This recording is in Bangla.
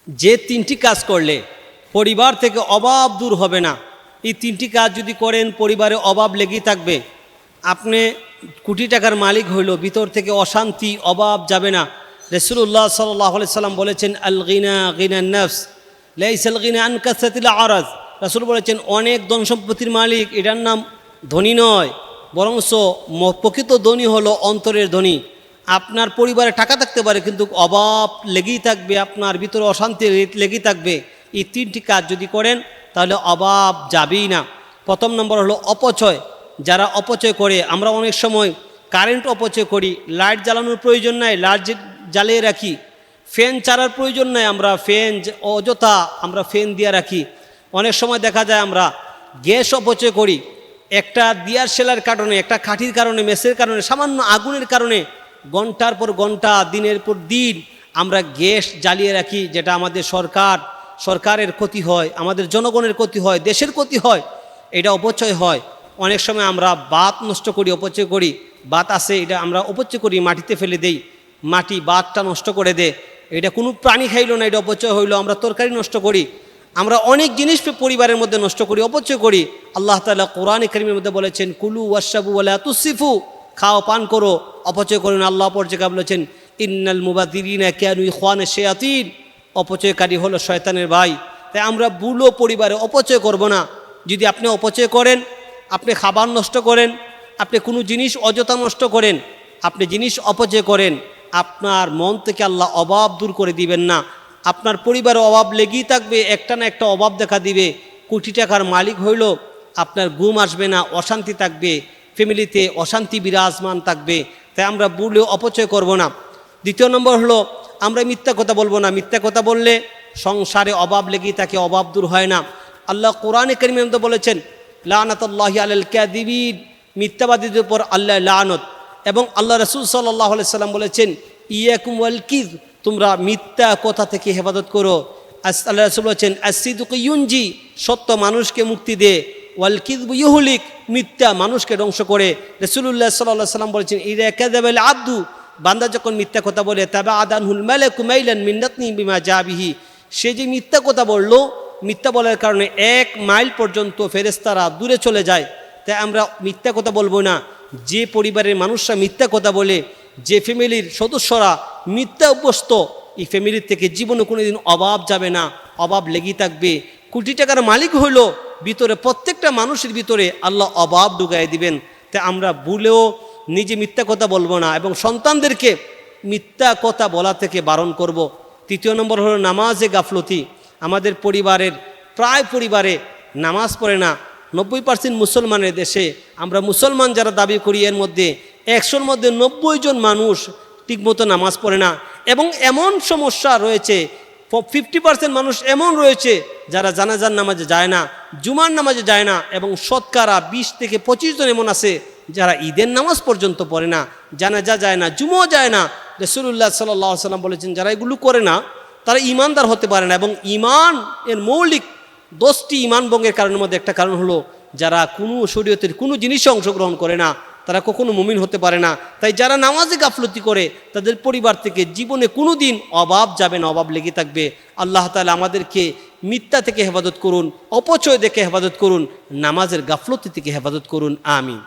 যে তিনটি কাজ করলে পরিবার থেকে অভাব দূর হবে না, এই তিনটি কাজ যদি করেন পরিবারে অভাব লেগেই থাকবে। আপনি কোটি টাকার মালিক হইল, ভিতর থেকে অশান্তি অভাব যাবে না। রাসূলুল্লাহ সাল্লাল্লাহু আলাইহি সাল্লাম বলেছেন, আল গিনা গিনান নফস লাইসাল গিনা আন কাসরাতিল আরাজ। রাসূল বলেছেন, অনেক ধন সম্পত্তির মালিক এটার নাম ধনী নয়, বরঞ্চ প্রকৃত ধনী হলো অন্তরের ধনী। আপনার পরিবারে টাকা থাকতে পারে কিন্তু অভাব লেগেই থাকবে, আপনার ভিতরে অশান্তি লেগেই থাকবে। এই তিনটি কাজ যদি করেন তাহলে অভাব যাবেই না। প্রথম নম্বর হলো অপচয়। যারা অপচয় করে, আমরা অনেক সময় কারেন্ট অপচয় করি, লাইট জ্বালানোর প্রয়োজন নাই লাইট জ্বালিয়ে রাখি, ফ্যান চালার প্রয়োজন নাই আমরা ফ্যান অযথা আমরা ফ্যান দিয়ে রাখি। অনেক সময় দেখা যায় আমরা গ্যাস অপচয় করি, একটা দিয়ার সেলার কারণে, একটা কাঠির কারণে, মেসের কারণে, সামান্য আগুনের কারণে ঘন্টার পর ঘন্টা দিনের পর দিন আমরা গ্যাস জ্বালিয়ে রাখি, যেটা আমাদের সরকারের ক্ষতি হয়, আমাদের জনগণের ক্ষতি হয়, দেশের ক্ষতি হয়, এটা অপচয় হয়। অনেক সময় আমরা ভাত নষ্ট করি, অপচয় করি, ভাত আছে এটা আমরা অপচয় করি, মাটিতে ফেলে দেই, মাটি ভাতটা নষ্ট করে দেয়, এটা কোনো প্রাণী খাইলো না, এটা অপচয় হইলো। আমরা তরকারি নষ্ট করি, আমরা অনেক জিনিস পরিবারের মধ্যে নষ্ট করি, অপচয় করি। আল্লাহ তাআলা কোরআনে কারীমের মধ্যে বলেছেন, কুলু ওয়াশরাবু ওয়ালা তুসরিফু, খাও পান করো, অপচয় করো না। আল্লাহ পর জায়গায় বলেছেন, ইন্নাল মুবাযযিরিনা কানু ইখওয়ানাশ শায়াতিন, অপচয়কারী হলো শয়তানের ভাই। তাই আমরা ভুলও পরিবারে অপচয় করব না। যদি আপনি অপচয় করেন, আপনি খাবার নষ্ট করেন, আপনি কোনো জিনিস অযথা নষ্ট করেন, আপনি জিনিস অপচয় করেন, আপনার মন থেকে আল্লাহ অভাব দূর করে দিবেন না। আপনার পরিবারে অভাব লেগেই থাকবে, একটা না একটা অভাব দেখা দিবে। কোটি টাকার মালিক হইল, আপনার ঘুম আসবে না, অশান্তি থাকবে, ফ্যামিলিতে অশান্তি বিরাজমান থাকবে। তাই আমরা ভুলেও অপচয় করব না। দ্বিতীয় নম্বর হলো, আমরা মিথ্যা কথা বলবো না। মিথ্যা কথা বললে সংসারে অভাব লেগেই থাকে, অভাব দূর হয় না। আল্লাহ কোরআনে কারীমের মধ্যে বলেছেন, লানাতুল্লাহি আলাল কাযিবিন, মিথ্যাবাদীদের উপর আল্লাহ লানত। এবং আল্লাহ রাসূল সাল্লাল্লাহু আলাইহি সাল্লাম বলেছেন, ইয়াকুম ওয়াল কিযব, তোমরা মিথ্যা কথা থেকে হেফাজত করো। আল্লাহ রাসূল বলেছেন, আসসিদকু ইউনজি, সত্য মানুষকে মুক্তি দে, ওয়াল কিযবু ইউহলিক, মিথ্যা মানুষকে ধ্বংস করে। রাসূলুল্লাহ সাল্লাল্লাহু আলাইহি সাল্লাম বলেছেন, ইযা কাযাবাল আবদু, বান্দা যখন মিথ্যা কথা বলে, তাবাআদানহুল মালাকু মাইলান মিন নাতনি বিমা জাবিহি, সে যে মিথ্যা কথা বলল, মিথ্যা বলার কারণে 1 মাইল পর্যন্ত ফেরেশতারা দূরে চলে যায়। তাই আমরা মিথ্যা কথা বলবো না। যে পরিবারের মানুষরা মিথ্যা কথা বলে, যে ফ্যামিলির সদস্যরা মিথ্যা অভ্যস্ত, এই ফ্যামিলির থেকে জীবনে কোনোদিন অভাব যাবে না, অভাব লেগেই থাকবে। কোটি টাকার মালিক হইল, ভিতরে প্রত্যেকটা মানুষের ভিতরে আল্লাহ অভাব ঢুকাই দিবেন। তাই আমরা ভুলেও নিজে মিথ্যা কথা বলবো না এবং সন্তানদেরকে মিথ্যা কথা বলা থেকে বারণ করব। তৃতীয় নম্বর হলো নামাজে গাফলতি। আমাদের পরিবারের প্রায় পরিবারে নামাজ পড়ে না। 90% মুসলমানের দেশে আমরা মুসলমান যারা দাবি করি, এর মধ্যে 100-র মধ্যে 90 জন মানুষ ঠিকমতো নামাজ পড়ে না। এবং এমন সমস্যা রয়েছে, 50% মানুষ এমন রয়েছে যারা জানাজার নামাজে যায় না, জুমার নামাজে যায় না, এবং শতকরা 20 থেকে 25 জন এমন আছে যারা ঈদের নামাজ পর্যন্ত পড়ে না, জানাজা যায় না, জুমাও যায় না। রাসূলুল্লাহ সাল্লাল্লাহু আলাইহি সাল্লাম বলেছেন, যারা এগুলো করে না তারা ঈমানদার হতে পারে না। এবং ঈমান এর মৌলিক 10টি ঈমান ভঙ্গের কারণের মধ্যে একটা কারণ হলো, যারা কোনো শরীয়তের কোনো জিনিসে অংশগ্রহণ করে না, তারা কখনো মুমিন হতে পারে না। তাই যারা নামাজে গাফলতি করে, তাদের পরিবার থেকে জীবনে কোনো দিন অভাব যাবে না, অভাব লেগে থাকবে। আল্লাহ তাআলা আমাদেরকে মিথ্যা থেকে হেফাজত করুন, অপচয় থেকে হেফাজত করুন, নামাজের গাফলতি থেকে হেফাজত করুন। আমিন।